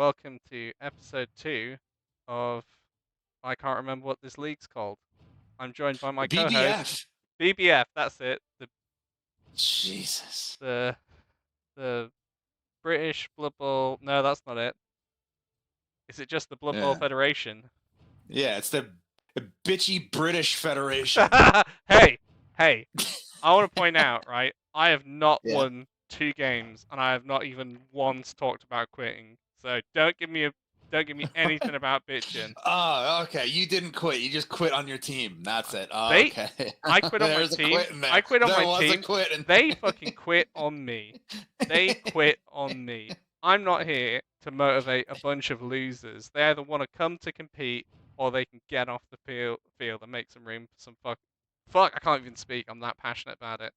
welcome to episode 2 of I can't remember what this league's called. I'm joined by my The co-host BBF. BBF. That's it. Jesus. The the British Blood Bowl. No, that's not it. Is it just the Blood Bowl Yeah. Federation? Yeah, it's the bitchy British Federation. Hey, hey! I want to point out, right? I have not Yeah. won 2 games, and I have not even once talked about quitting. So don't give me anything about bitching. Oh, okay. You didn't quit. You just quit on your team. That's it. Oh, They, okay. I quit on my There's a team. quit in there. I quit on There my was a team. quit in They fucking quit on me. They quit on me. I'm not here to motivate a bunch of losers. They either want to come to compete or they can get off the field and make some room for some fuck. I can't even speak. I'm that passionate about it.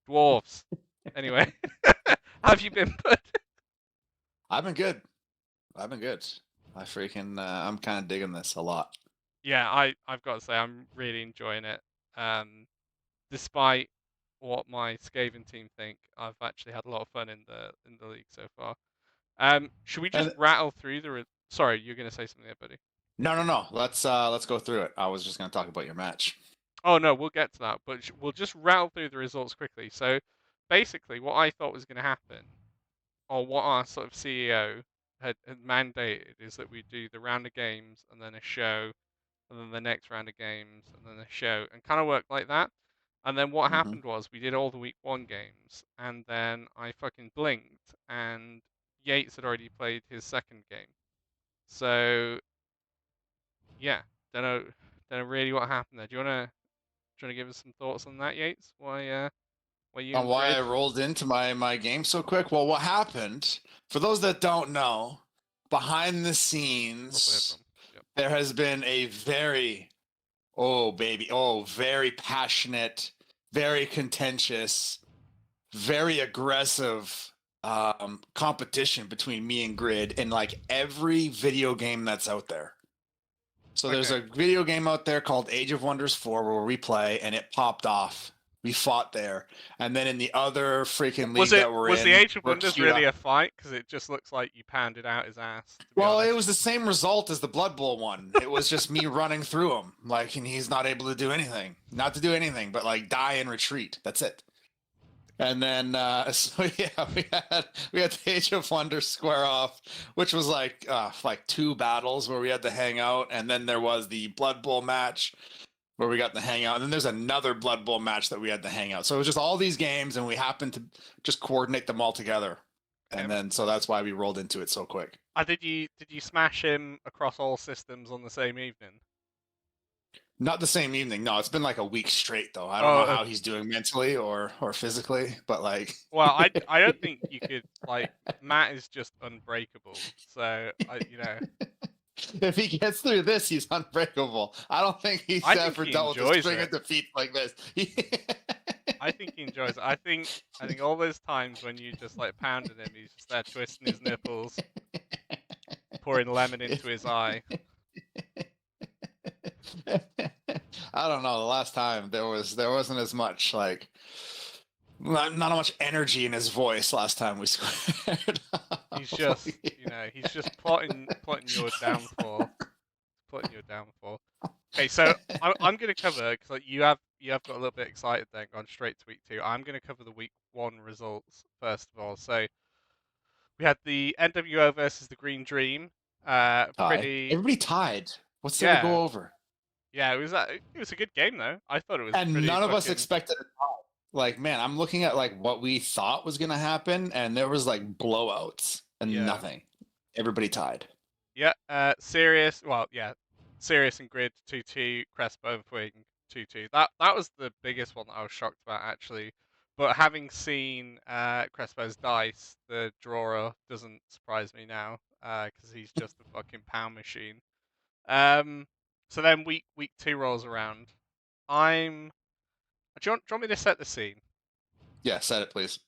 Dwarves. Anyway, how have you been, bud? I've been good. I've been good. I'm kind of digging this a lot. Yeah, I've got to say I'm really enjoying it. Despite what my Skaven team think, I've actually had a lot of fun in the league so far. Should we just And rattle through the? Sorry, you're gonna say something there, buddy. no. Let's go through it. I was just gonna talk about your match. Oh no, we'll get to that, but we'll just rattle through the results quickly. So, basically, what I thought was going to happen, or what our sort of CEO had mandated, is that we do the round of games and then a show, and then the next round of games and then a show, and kind of work like that. And then what Mm-hmm. happened was we did all the week 1 games, and then I fucking blinked, and Yates had already played his second game. So yeah, don't know really what happened there. Do you wanna give us some thoughts on that, Yates? Why you On and why Grid? I rolled into my game so quick? Well, what happened? For those that don't know, behind the That's what I scenes, from. Yep. there has been a very passionate, very contentious, very aggressive competition between me and Grid in like every video game that's out there. So there's Okay. a video game out there called Age of Wonders 4 where we play, and it popped off. We fought there. And then in the other freaking Was league it that we're was the in, Age of we're Wonders queued really up. a fight? Because it just looks like you pounded out his ass. To be Well, it honest. was the same result as the Blood Bowl one. It was just me running through him, like, and he's not able to do anything. Not to do anything, but like die and retreat. That's it. And then, so yeah, we had the Age of Wonder square off, which was like 2 battles where we had to hang out, and then there was the Blood Bowl match where we got to hang out, and then there's another Blood Bowl match that we had to hang out. So it was just all these games, and we happened to just coordinate them all together, Okay. and then so that's why we rolled into it so quick. Did you smash him across all systems on the same evening? Not the same evening. No, it's been like a week straight though. I don't Oh, know okay. how he's doing mentally or physically, but like Well, I don't think you could like Matt is just unbreakable. So if he gets through this, he's unbreakable. I don't think he's I think ever he dealt with a enjoys string it. of defeats like this. I think he enjoys it. I think all those times when you just like pounded him, he's just there twisting his nipples, pouring lemon into his eye. I don't know. The last time there wasn't as much like not much energy in his voice last time we squared. He's just he's just plotting your downfall, plotting your downfall. Okay, so I'm gonna cover because like, you have got a little bit excited then, gone straight to week 2. I'm gonna cover the week 1 results first of all. So we had the NWO versus the Green Dream. Tie. Pretty Everybody tied. What's there to yeah go over? yeah. It was a good game though. I thought it was And pretty none of us fucking expected a tie. Like, man, I'm looking at like what we thought was gonna happen, and there was like blowouts and yeah nothing. Everybody tied. yeah. Serious. Well, yeah. Serious and Grid 2-2. Crespo and Twing 2-2. That was the biggest one that I was shocked about actually. But having seen Crespo's dice, the drawer doesn't surprise me now because he's just a fucking pound machine. Um, so then week 2 rolls around. Do you want me to set the scene? Yeah, said it, please.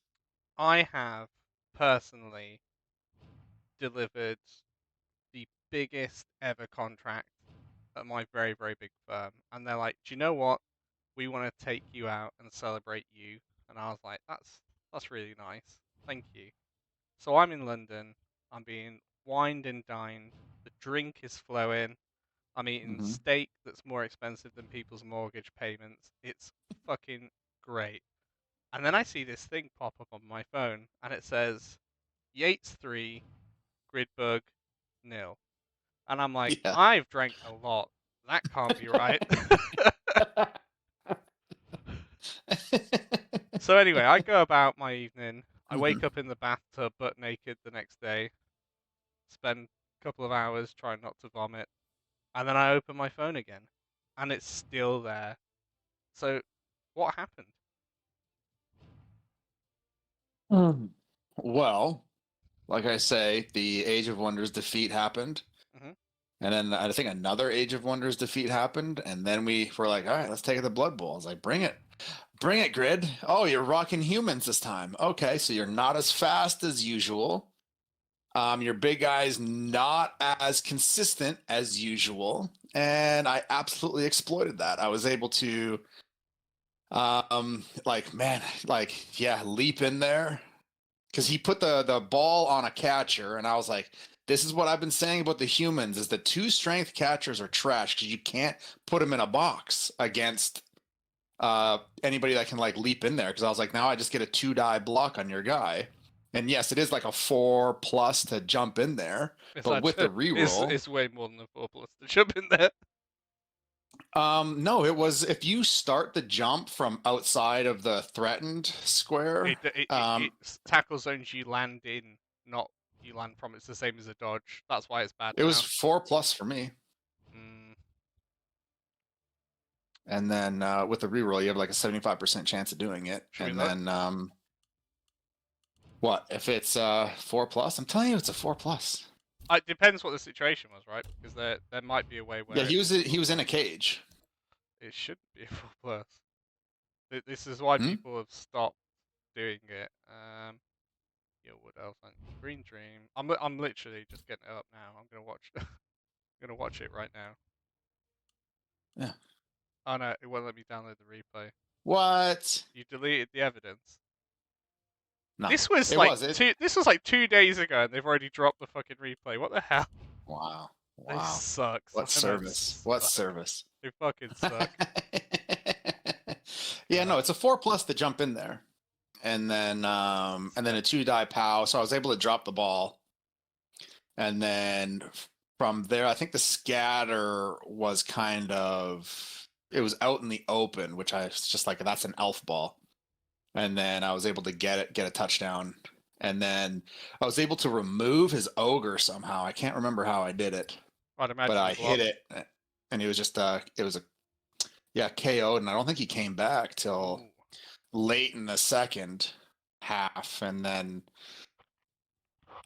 I have personally delivered the biggest ever contract at my very, very big firm. And they're like, do you know what? We want to take you out and celebrate you. And I was like, that's really nice. Thank you. So I'm in London. I'm being wined and dined. The drink is flowing. I'm eating Mhm. steak that's more expensive than people's mortgage payments. It's fucking great. And then I see this thing pop up on my phone, and it says Yates 3, Gridbug nil. And I'm like, Yeah. I've drank a lot. That can't be right. So anyway, I go about my evening. I wake Mhm. up in the bathtub butt naked the next day, spend a couple of hours trying not to vomit, and then I open my phone again, and it's still there. So, what happened? Mhm. Well, like I say, the Age of Wonders defeat happened. Hmm. And then I think another Age of Wonders defeat happened. And then we were like, all right, let's take it to Blood Bowl. I was like, bring it. Bring it, Grid. Oh, you're rocking humans this time. Okay, so you're not as fast as usual. Your big guy's not as consistent as usual. And I absolutely exploited that. I was able to like man, like yeah, leap in there. Because he put the ball on a catcher, and I was like, "This is what I've been saying about the humans: is the 2 strength catchers are trash because you can't put them in a box against anybody that can like leap in there." Because I was like, now I just get a 2 die block on your guy, and yes, it is like a 4+ to jump in there, It's but with the actually reroll, it's way more than a 4+ to jump in there. no, it was if you start the jump from outside of the threatened square, It tackle zones you land in, not you land from. It's the same as a dodge. That's why it's bad it was now. 4+ for me. Mm, And then with the reroll, you have like a 75% chance of doing it. should we And look? then what if it's 4+? I'm telling you, it's a 4+. It depends what the situation was, right? Because there might be a way Yeah, where he was in a cage. it shouldn't be a 4+. This is why Hmm? people have stopped doing it. Yeah, what else? Green Dream. I'm literally just getting it up now. I'm gonna watch. I'm gonna watch it right now. Yeah. Oh no, it won't let me download the replay. What? You deleted the evidence. No, This was it like was it. 2 days ago, and they've already dropped the fucking replay. What the hell? Wow, They wow. suck. What service? Simons What suck. service? They fucking suck. Yeah, Uh, no, it's a 4+ to jump in there, and then a 2 die pow. So I was able to drop the ball, and then from there, I think the scatter was kind of it was out in the open, which I was just like, that's an elf ball. And then I was able to get a touchdown. And then I was able to remove his ogre somehow. I can't remember how I did it, I'd but imagine the I hit block. it, and it was just it was a yeah KO'd, and I don't think he came back till Ooh, late in the second half, and then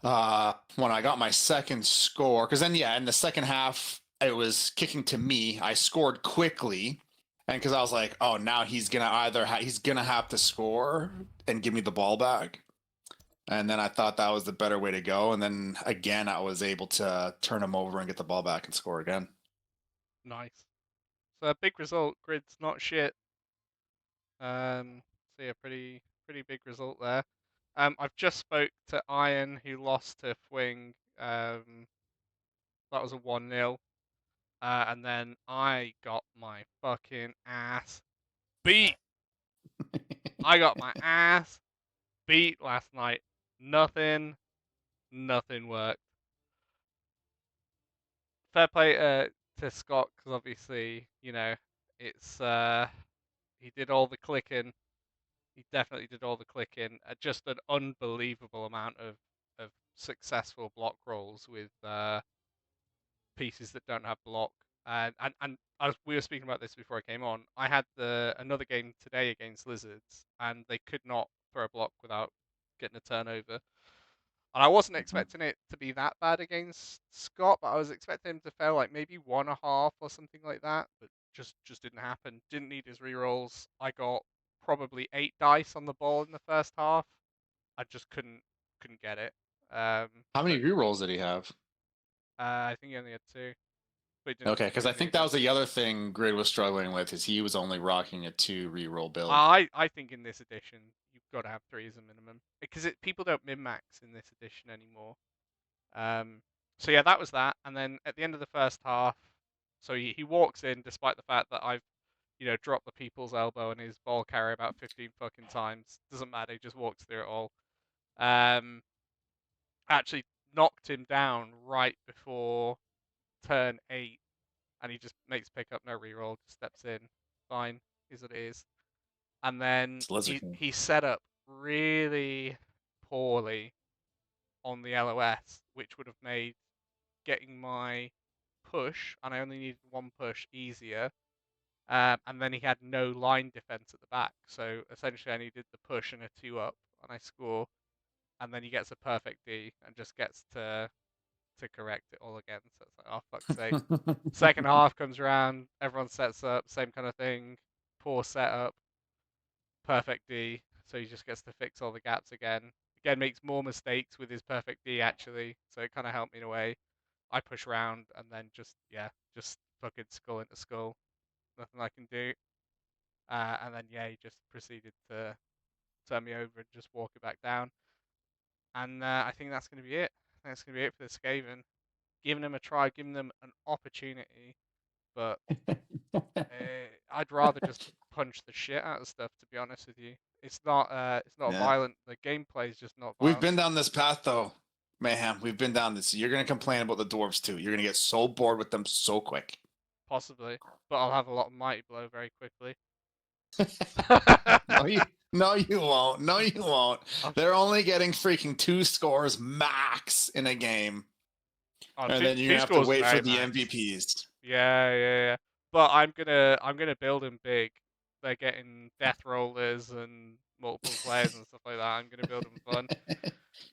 when I got my second score, because then yeah, in the second half it was kicking to me. I scored quickly, and because I was like, oh, now he's gonna he's gonna have to score and give me the ball back. And then I thought that was the better way to go. And then again, I was able to turn him over and get the ball back and score again. nice. So a big result. Grid's not shit. So yeah, pretty big result there. I've just spoke to Iron who lost to Fwing. That was a 1-0. And then I got my fucking ass beat. I got my ass beat last night. Nothing worked. Fair play to Scott because obviously, it's he did all the clicking. He definitely did all the clicking. Just an unbelievable amount of successful block rolls with pieces that don't have block. And we were speaking about this before I came on. I had another game today against Lizards, and they could not throw a block without getting a turnover. And I wasn't expecting it to be that bad against Scott, but I was expecting him to fail like maybe 1.5 or something like that. But just didn't happen. Didn't need his rerolls. I got probably 8 dice on the ball in the first half. I just couldn't get it. How So many rerolls did he have? I think he only had 2, but Okay, because I didn't think need that them. was the other thing Grid was struggling with is he was only rocking a 2 reroll build. I think in this edition you've got to have 3 as a minimum because people don't min max in this edition anymore. So yeah, that was that. And then at the end of the first half, so he walks in despite the fact that I've, dropped the people's elbow and his ball carrier about 15 fucking times. Doesn't matter. He just walks through it all. Um, Actually knocked him down right before turn 8, and he just makes pickup, no reroll, just steps in. Fine, is what it is. And then It's Lizard he King. he set up really poorly on the LOS, which would have made getting my push, and I only needed one push, easier. And then he had no line defense at the back, so essentially I needed the push and a 2-up, and I score, and then he gets a perfect D and just gets to correct it all again. So it's like, oh fuck's sake. Second half comes around, everyone sets up, same kind of thing, poor setup, perfect D, so he just gets to fix all the gaps again. Again, makes more mistakes with his perfect D actually, so it kind of helped me in a way. I push around and then just fucking skull into skull. Nothing I can do. And then yeah, he just proceeded to turn me over and just walk it back down. And I think that's going to be it. I think that's going to be it for the Skaven. Giving them a try, giving them an opportunity, but I'd rather just punch the shit out of stuff. To be honest with you, it's not Yeah. violent. The gameplay is just not We've violent. been down this path though, Mayhem. We've been down this. You're gonna complain about the dwarves too. You're gonna get so bored with them so quick. Possibly, but I'll have a lot of mighty blow very quickly. No, you won't. No, you won't. Oh, They're only getting freaking 2 scores max in a game, and two then you're two gonna have to scores wait for very the max. MVPs. Yeah. But I'm gonna build them big. They're getting death rollers and multiple players and stuff like that. I'm gonna build them fun.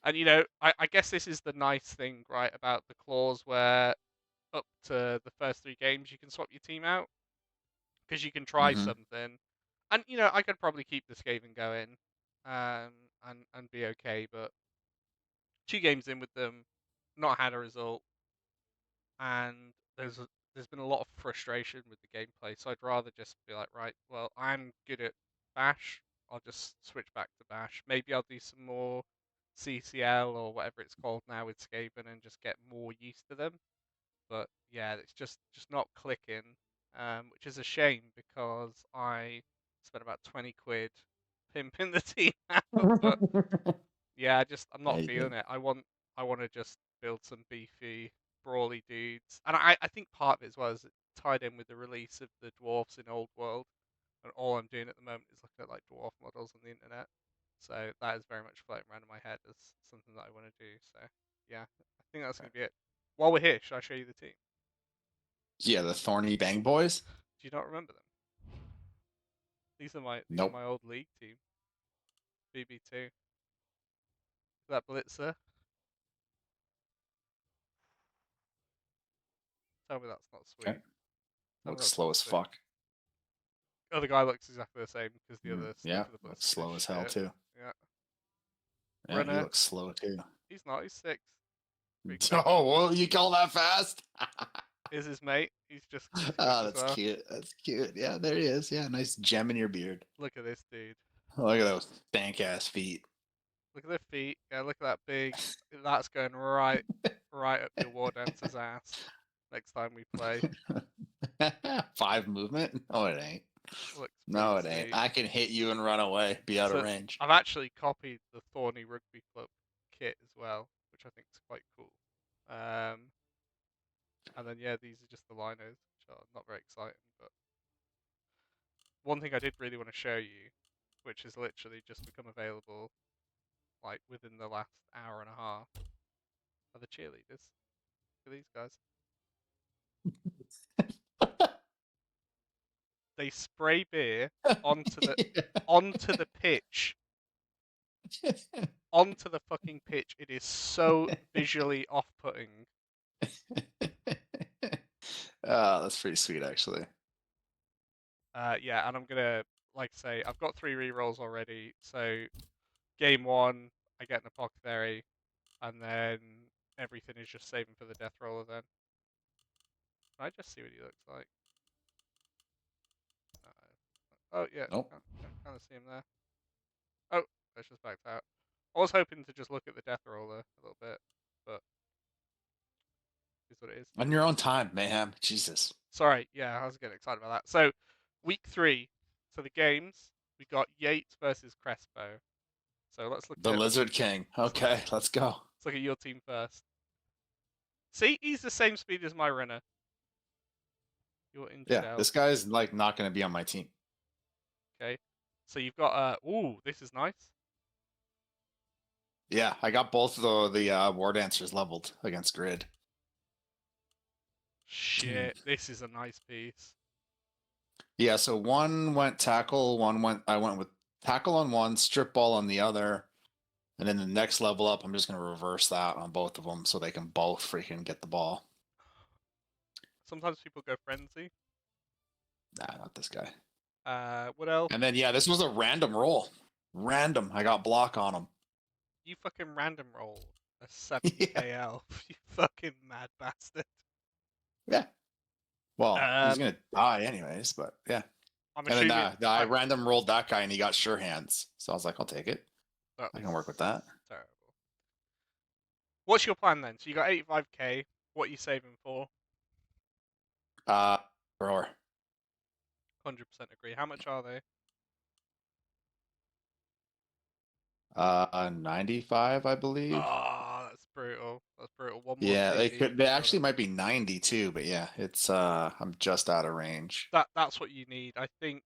And I guess this is the nice thing, right, about the clause where up to the first 3 games you can swap your team out because you can try Mm-hmm. something. And I could probably keep the Skaven going, and be okay. But 2 games in with them, not had a result, and there's been a lot of frustration with the gameplay. So I'd rather just be like, right, well, I'm good at Bash. I'll just switch back to Bash. Maybe I'll do some more CCL or whatever it's called now with Skaven and just get more used to them. But yeah, it's just not clicking, which is a shame because I spent about 20 quid pimping the team out. But yeah, I'm Yeah, not you feeling did. it. I want to just build some beefy, brawly dudes, and I think part of it as well is it tied in with the release of the dwarfs in Old World, and all I'm doing at the moment is looking at like dwarf models on the internet. So that is very much floating around in my head as something that I want to do. So yeah, I think that's gonna be it. While we're here, should I show you the team? Yeah, the Thorny Bang Boys. Do you not remember them? These are Nope. my old league team, BB2. That Blitzer. Tell me that's not Okay. sweet. Tell me Looks that's slow not as sweet. fuck. Other guy looks exactly the same because the other stuff Yeah, for the looks Blitzer is slow as hell shit. too. Yeah. Yeah, he Runner. looks slow too. He's not. He's 6. Pretty quick. Oh, well, you call that fast? Is his mate. He's quick Oh, as that's well. cute. That's cute. Yeah, there he is. Yeah, nice gem in your beard. Look at this dude. Look at those stank ass feet. Look at the feet. Yeah, look at that big. That's going right up your war dancer's ass. Next time we play. 5 movement? No, it ain't. Looks pretty No, it ain't. sweet. I can hit you and run away, be out of So range. I've actually copied the Thorny Rugby Club kit as well, which I think is quite cool. Um, and then yeah, these are just the linos, which are not very exciting. But one thing I did really want to show you, which has literally just become available like within the last hour and a half, are the cheerleaders. Look at these guys. They spray beer onto the onto the pitch. Onto the fucking pitch. It is so visually off-putting. Oh, that's pretty sweet, actually. Yeah, and I'm gonna, like I say, I've got 3 rerolls already. So game 1, I get an apothecary, and then everything is just saving for the death roller. Then can I just see what he looks like? Oh yeah, Nope. kind of see him there. Oh, that's just backed out. I was hoping to just look at the death roller a little bit, but Is what it is. On your own time, Mayhem. Jesus. Sorry, yeah, I was getting excited about that. So, week 3. So the games we got Yates versus Crespo. So let's look The at Lizard King. Okay, let's go. let's look at your team first. See, he's the same speed as my runner. You're in Yeah, shell. this guy's like not going to be on my team. Okay. So you've got ooh, this is nice. Yeah, I got both of the War Dancers leveled against Grid. Shit, this is a nice piece. Yeah, so one went tackle, I went with tackle on one, strip ball on the other, and then the next level up, I'm just gonna reverse that on both of them so they can both freaking get the ball. Sometimes people go frenzy. Nah, not this guy. What else? And then yeah, this was a random roll. Random. I got block on him. You fucking random roll a 70k elf. You fucking mad bastard. Yeah. Well, he's Um, gonna die anyways, but yeah. I'm And assuming then I random rolled that guy and he got sure hands. So I was like, I'll take it. that I was can work with that. terrible. What's your plan then? So you got 85k. What are you saving for? Thrower. 100% agree. How much are they? 95, I believe. Oh, that's brutal. That's brutal. One more Yeah, they TV. could. They actually might be 92, but yeah, it's I'm just out of range. That's what you need. I think.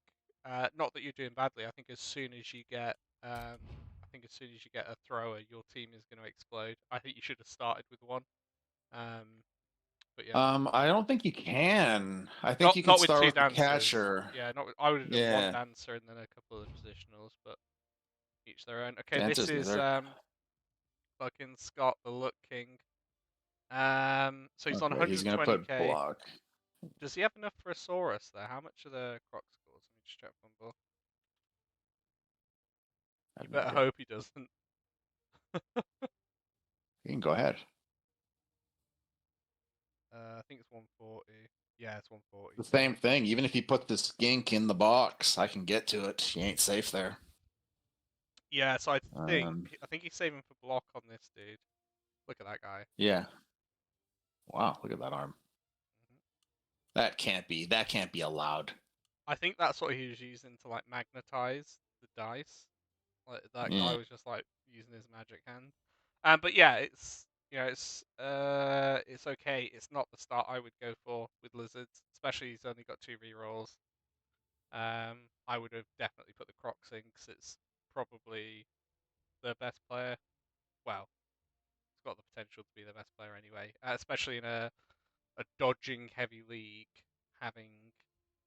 Not that you're doing badly. I think as soon as you get a thrower, your team is going to explode. I think you should have started with one. But yeah, I don't think you can. I think not you can not with start two with the dancers. catcher. Yeah, not. I would have done one Yeah, dancer and then a couple of positionals, but each their own. Okay, this dancers. is They're fucking Scott the Look King. So he's on okay. He's gonna put 120k. block. Does he have enough for a Saurus there? How much are the Croc scores? Let me just check Bumble. I You have no better idea. hope he doesn't. You can go ahead. I think it's 140. Yeah, it's 140. The same thing. Even if you put the skink in the box, I can get to it. You ain't safe there. Yeah, so I Um, think he's saving for block on this dude. Look at that guy. yeah. Wow, look at that arm. Mhm. That can't be allowed. I think that's what he was using to like magnetize the dice. Like that guy Yeah. was just like using his magic hand. But yeah, it's okay. It's not the start I would go for with lizards, especially he's only got 2 rerolls. I would have definitely put the Crocs in because it's probably the best player. Well, it's got the potential to be the best player anyway, especially in a dodging heavy league. Having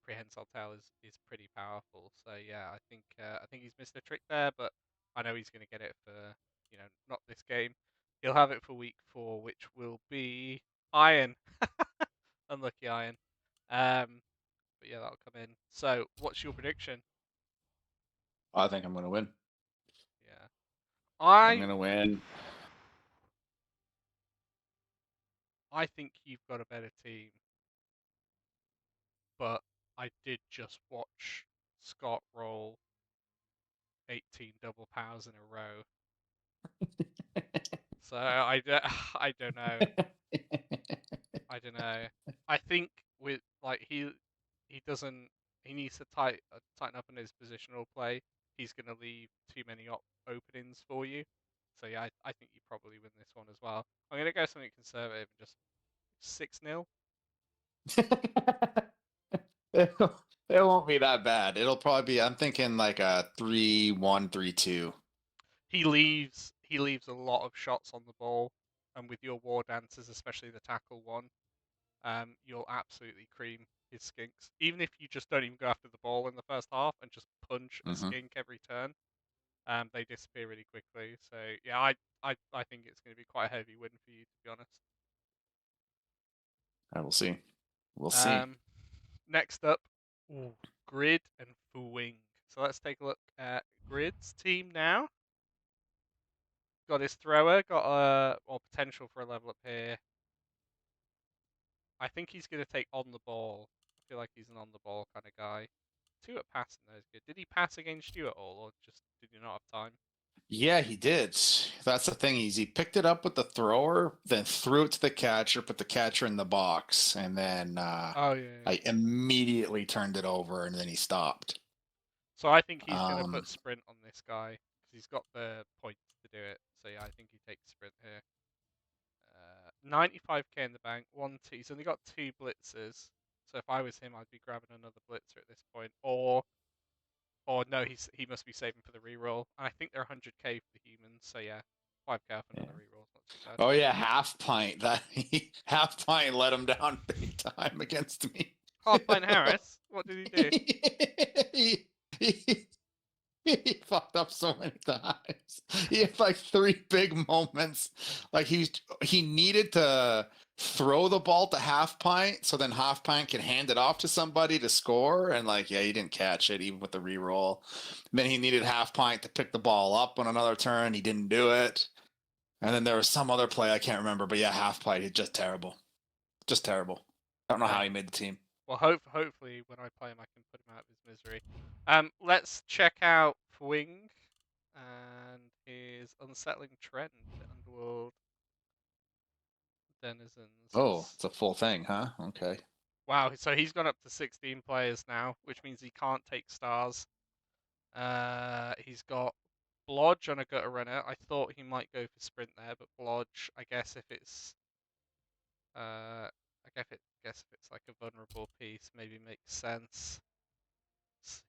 prehensile tail is pretty powerful. So yeah, I think he's missed a trick there, but I know he's going to get it for not this game. He'll have it for week 4, which will be Iron. Unlucky Iron. But yeah, that'll come in. So what's your prediction? I think I'm gonna win. Yeah, I'm I gonna win. I think you've got a better team, but I did just watch Scott roll 18 double powers in a row. So I don't know. I don't know. I think with like he doesn't he needs to tighten up on his positional play. He's going to leave too many openings for you. So yeah, I think you probably win this one as well. I'm going to go something conservative and just 6-0. it won't be that bad. It'll probably be. I'm thinking like a 3-1, 3-2. He leaves a lot of shots on the ball, and with your war dancers, especially the tackle one, you'll absolutely cream his skinks. Even if you just don't even go after the ball in the first half and just punch a Mm-hmm. skink every turn, they disappear really quickly. So yeah, I think it's going to be quite a heavy win for you, to be honest. I will see. We'll see. Next up, ooh, Grid and Fuwing. So let's take a look at Grid's team now. Got his thrower, got or potential for a level up here. I think he's going to take on the ball. I feel like he's an on the ball kind of guy. 2 at passing though is good. Did he pass against you at all, or just did you not have time? Yeah, he did. That's the thing. He picked it up with the thrower, then threw it to the catcher, put the catcher in the box, and then Oh yeah. I immediately turned it over, and then he stopped. So I think he's going to Um, put sprint on this guy because he's got the points to do it. So yeah, I think he takes sprint here. 95k in the bank, 1-2. He's only got 2 blitzers. So if I was him, I'd be grabbing another blitzer at this point, or no, he must be saving for the reroll. And I think they're 100k for the humans. So yeah, 5k off yeah. another reroll is not too bad. Oh yeah, half pint. That half pint let him down big time against me. Half Pint Harris, what did he do? he, he, he fucked up so many times. He had like 3 big moments. Like he needed to throw the ball to half pint so then half pint could hand it off to somebody to score. And like, yeah, he didn't catch it even with the reroll. Then he needed half pint to pick the ball up on another turn. He didn't do it. And then there was some other play I can't remember, but yeah, half pint, he's just terrible. Just terrible. I don't know how he made the team. Well, hopefully when I play him, I can put him out of his misery. Let's check out Fwing and his unsettling trend, Underworld Denizens. Oh, it's a full thing, huh? Okay. Wow, so he's gone up to 16 players now, which means he can't take stars. He's got Blodge on a gutter runner. I thought he might go for sprint there, but Blodge, I guess if it's guess if it's like a vulnerable piece, maybe makes sense.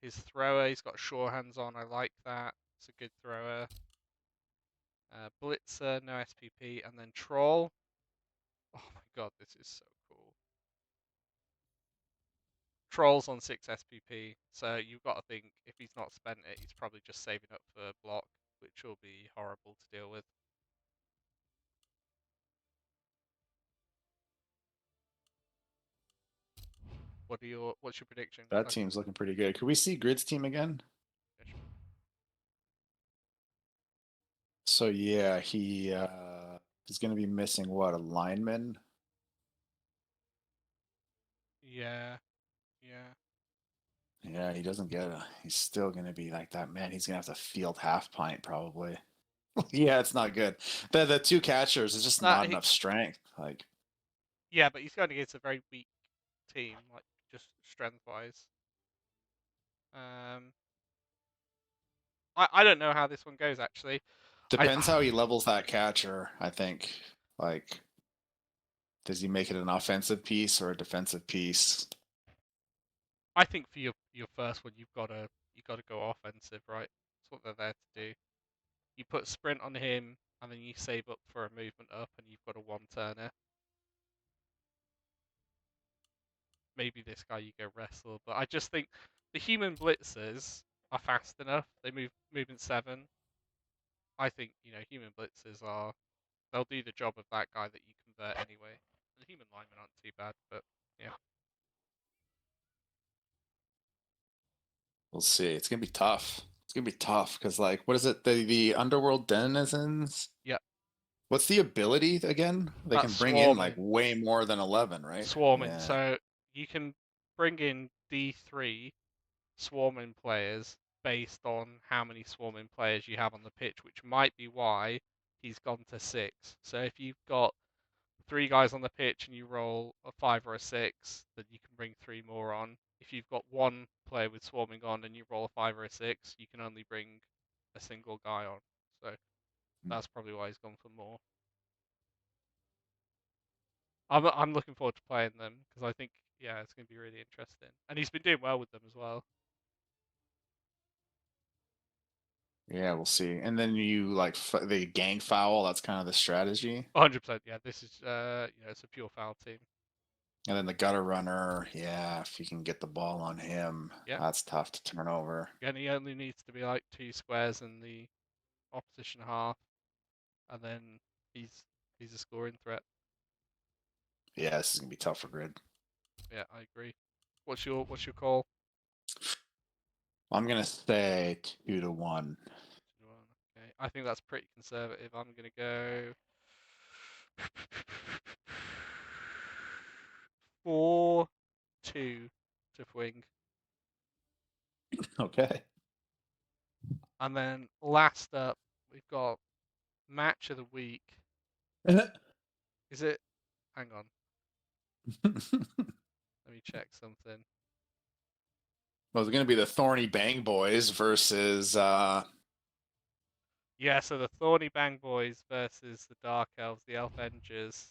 His thrower, he's got sure hands on. I like that. It's a good thrower. Blitzer, no SPP, and then Troll. Oh my god, this is so cool. Troll's on 6 SPP, so you've got to think if he's not spent it, he's probably just saving up for block, which will be horrible to deal with. What's your prediction? That team's looking pretty good. Could we see Grid's team again? So yeah, he is going to be missing what, a lineman? Yeah, yeah. Yeah, he doesn't get a. He's still going to be like that. Man, he's going to have to field half pint probably. Yeah, it's not good. The 2 catchers is just not enough strength. Like, yeah, but he's going against a very weak team, like just strength wise. I don't know how this one goes actually. depends how he levels that catcher, I think. Like, does he make it an offensive piece or a defensive piece? I think for your first one, you've got to go offensive, right? That's what they're there to do. You put sprint on him, and then you save up for a movement up, and you've got a 1-turner. Maybe this guy you go wrestle, but I just think the human blitzers are fast enough. They move movement 7. I think human blitzers they'll do the job of that guy that you convert anyway. The human linemen aren't too bad, but yeah. We'll see. It's gonna be tough. It's gonna be tough because, like, what is it? The underworld denizens. Yep. What's the ability again? They can That's bring in like swarming. way more than 11, right? Swarming. Yeah. So you can bring in D3 swarming players based on how many swarming players you have on the pitch, which might be why he's gone to 6. So if you've got 3 guys on the pitch and you roll a 5 or a 6, then you can bring 3 more on. If you've got 1 player with swarming on and you roll a 5 or a 6, you can only bring a single guy on. So that's probably why he's gone for more. I'm looking forward to playing them because I think it's going to be really interesting, and he's been doing well with them as well. Yeah, we'll see. And then you like the gang foul. That's kind of the strategy. 100%. Yeah, this is it's a pure foul team. And then the gutter runner. Yeah, if you can get the ball on him, Yeah, that's tough to turn over. and he only needs to be like 2 squares in the opposition half, and then he's a scoring threat. Yeah, this is gonna be tough for Grid. Yeah, I agree. What's your call? I'm gonna say 2-1. Okay, I think that's pretty conservative. I'm gonna go 4-2 to Fwing. Okay. And then last up, we've got match of the week. Is it? Hang on, let me check something. Well, it's going to be the Thorny Bang Boys versus. Yeah, so the Thorny Bang Boys versus the Dark Elves, the Elfengers.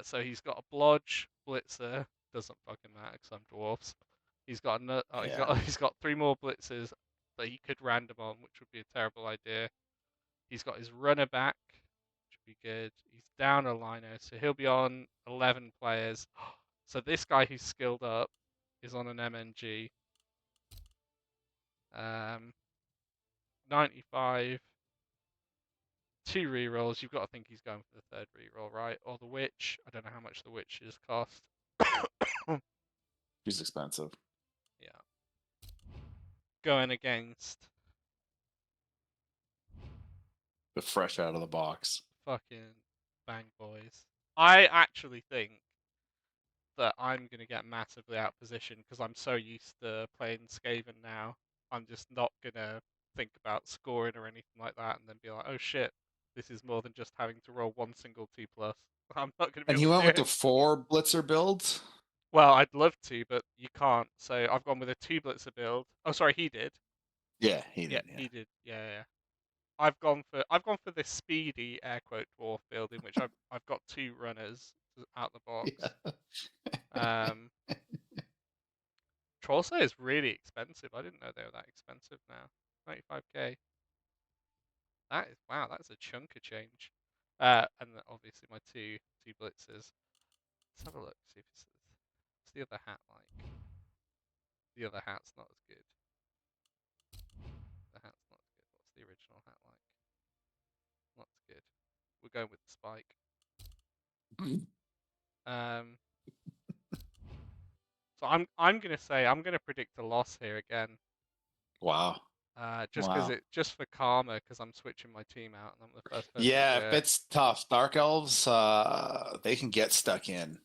So he's got a Blodge, Blitzer, doesn't fucking matter because I'm dwarfs. He's got another, Yeah. he's got 3 more Blitzers that he could random on, which would be a terrible idea. He's got his runner back, which would be good. He's down a liner, so he'll be on 11 players. So this guy who's skilled up is on an MNG. 95, 2 rerolls. You've got to think he's going for the 3rd reroll, right? Or the Witch. I don't know how much the Witches cost. She's expensive. Yeah. Going against But fresh out of the box. fucking Bang Boys. I actually think that I'm going to get massively out of position because I'm so used to playing Skaven now. I'm just not going to think about scoring or anything like that and then be like, oh shit, this is more than just having to roll one single 2+. I'm not going to be And he able to went do with the it. 4 Blitzer build. Well, I'd love to, but you can't. So I've gone with a 2 Blitzer build. Oh, sorry, he did. Yeah, he Yeah, did. Yeah. he did. Yeah. I've gone for this speedy air quote dwarf build in which I've got 2 runners out the box. Um, Trollslayer is really expensive. I didn't know they were that expensive now. 95k. That is wow. That's a chunk of change. And then obviously my two blitzers. Let's have a look. See if what's the other hat like. The other hat's not as good. The hat's not as good. What's the original hat like? Not as good. We're going with the spike. Um, so I'm gonna say I'm gonna predict a loss here again. Wow. Just for karma because I'm switching my team out and I'm the first person to Yeah, do it. it's tough. Dark Elves, they can get stuck in,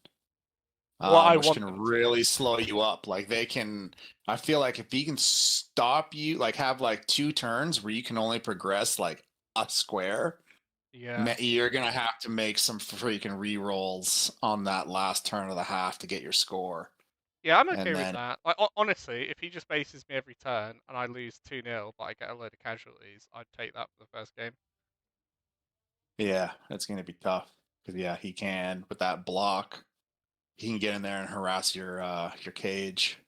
Well, I which want can them to. really slow you up. Like they can, I feel like if he can stop you, like have like 2 turns where you can only progress like a square, Yeah. you're gonna have to make some freaking re-rolls on that last turn of the half to get your score. Yeah, I'm okay And with then, that. Like, honestly, if he just bases me every turn and I lose 2-0, but I get a load of casualties, I'd take that for the first game. yeah, it's gonna be tough because yeah, he can with that block, he can get in there and harass your cage.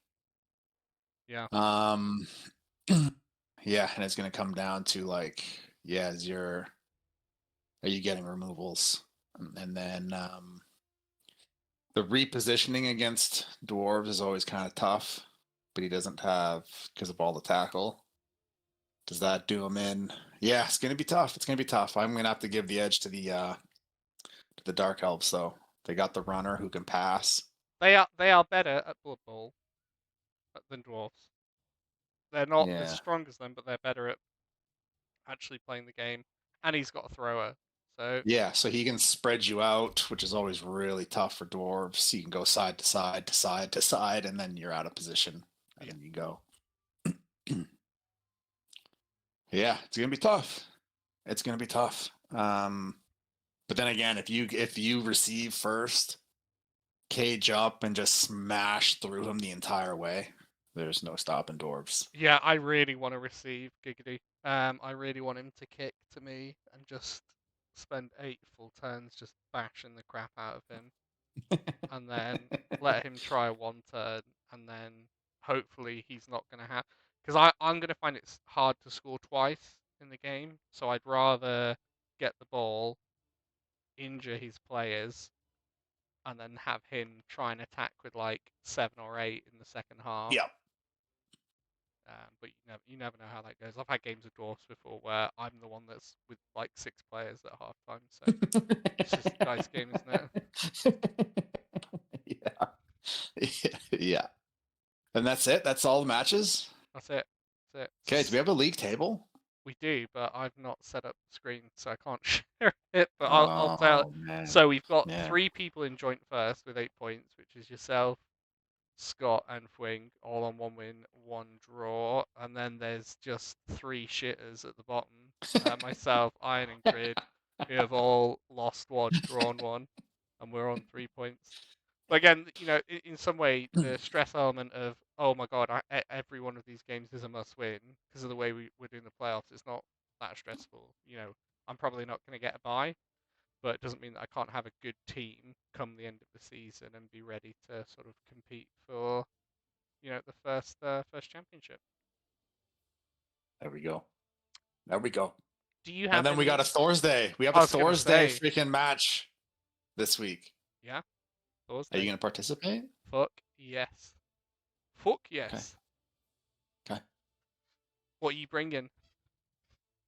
Yeah. Um, yeah, and it's gonna come down to like, yeah, are you getting removals, and then the repositioning against dwarves is always kind of tough, but he doesn't have because of all the tackle. Does that do him in? Yeah, it's gonna be tough. It's gonna be tough. I'm gonna have to give the edge to the dark elves though. They got the runner who can pass. They are better at Blood Bowl than dwarves. They're not as Yeah. strong as them, but they're better at actually playing the game. And he's got a thrower. So Yeah, so he can spread you out, which is always really tough for dwarves. You can go side to side to side to side, and then you're out of position, and yeah. then you go. Yeah, it's gonna be tough. It's gonna be tough. But then again, if you receive first, cage up and just smash through him the entire way, there's no stopping dwarves. Yeah, I really want to receive Giggity. I really want him to kick to me and just spend 8 full turns just bashing the crap out of him. And then let him try 1 turn, and then hopefully he's not going to have. Because I'm going to find it hard to score twice in the game, so I'd rather get the ball, injure his players, and then have him try and attack with like 7 or 8 in the second half. Yeah. But you never know how that goes. I've had games of dwarfs before where I'm the one that's with like 6 players at halftime, so it's just a dice game, isn't it? Yeah. Yeah. And that's it. That's all the matches. That's it. That's Okay. Do we it. have a league table? We do, but I've not set up the screen, so I can't share it. But I'll tell. Oh man. So we've got Yeah. 3 people in joint first with 8 points, which is yourself, Scott, and Fwing, all on 1 win, 1 draw. And then there's just 3 shitters at the bottom myself, Iron, and Grid, we have all lost one, drawn one, and we're on 3 points. But again, in some way, the stress element of, oh my god, every one of these games is a must-win because of the way we're doing the playoffs. It's not that stressful. I'm probably not going to get a bye, but it doesn't mean that I can't have a good team come the end of the season and be ready to sort of compete for, the first championship. There we go. There we go. Do you And have then we got any? a Thursday. We have I a was gonna Thursday say, freaking match this week. yeah, Are you Thursday. going to participate? Fuck yes. Fuck Okay. yes. Okay. What are you bringing?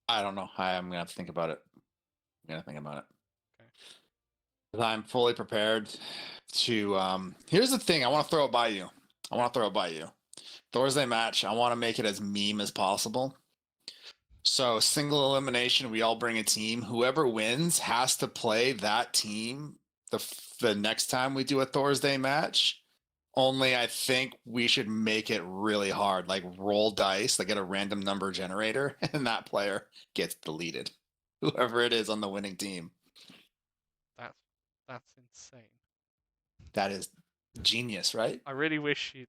I don't know. I'm going to have to think about it. I'm going to think about it. Okay. 'Cause I'm fully prepared to. Here's the thing. I want to throw it by you. Thursday match. I want to make it as meme as possible. So single elimination. We all bring a team. Whoever wins has to play that team the next time we do a Thursday match. Only I think we should make it really hard, like roll dice, like get a random number generator, and that player gets deleted. Whoever it is on the winning team. That's insane. That is genius, right? I really wish you'd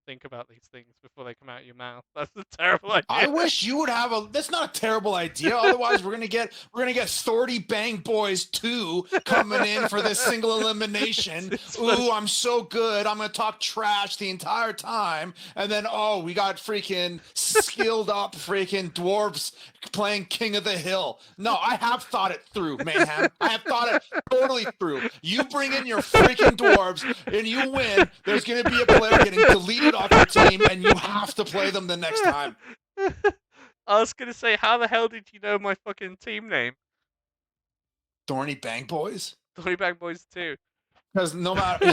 think about these things before they come out of your mouth. That's a terrible idea. I wish you would have a. That's not a terrible idea. Otherwise, we're gonna get 30 Bang Boys 2 coming in for this single elimination. Ooh, I'm so good. I'm gonna talk trash the entire time, and then we got freaking skilled up freaking dwarves playing King of the Hill. No, I have thought it through, Mayhem. I have thought it totally through. You bring in your freaking dwarves and you win. There's gonna be a player getting deleted off your team, and you have to play them the next time. I was gonna say, how the hell did you know my fucking team name? Thorny Bang Boys? Thorny Bang Boys 2. Because no matter.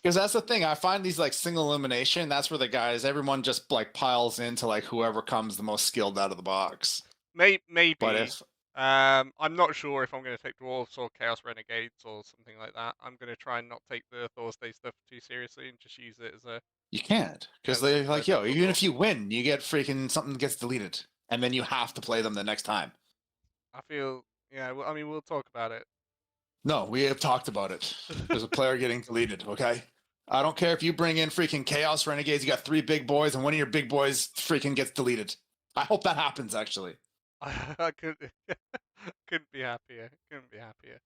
Because that's the thing. I find these like single elimination. That's where the guys, everyone just like piles into like whoever comes the most skilled out of the box. Maybe. But if I'm not sure if I'm going to take Dwarves or Chaos Renegades or something like that. I'm going to try and not take the Thursday stuff too seriously and just use it as a. you can't, because as a they're like, yo, football. even if you win, you get freaking something gets deleted, and then you have to play them the next time. I feel, yeah. Well, I mean, we'll talk about it. No, we have talked about it. There's a player getting deleted. Okay. I don't care if you bring in freaking Chaos Renegades. You got 3 big boys, and one of your big boys freaking gets deleted. I hope that happens. Actually, I couldn't be happier. Couldn't be happier.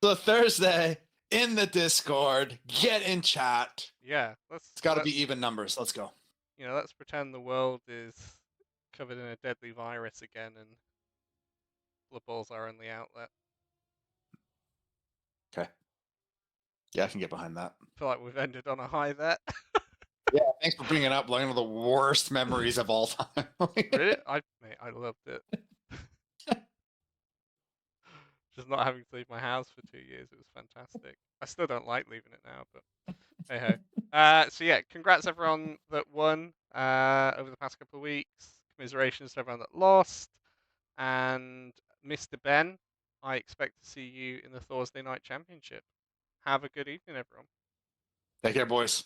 So Thursday in the Discord, get in chat. Yeah, It's got to be even numbers. Let's go. Let's pretend the world is covered in a deadly virus again, and the balls are only outlet. Okay. Yeah, I can get behind that. I feel like we've ended on a high there. Yeah, thanks for bringing it up. Like one of the worst memories of all time. Really? I loved it. Just not having to leave my house for 2 years, it was fantastic. I still don't like leaving it now, but hey ho. So yeah, congrats everyone that won over the past couple of weeks. Commiserations to everyone that lost. And Mr. Ben, I expect to see you in the Thursday Night Championship. Have a good evening, everyone. Take care, boys.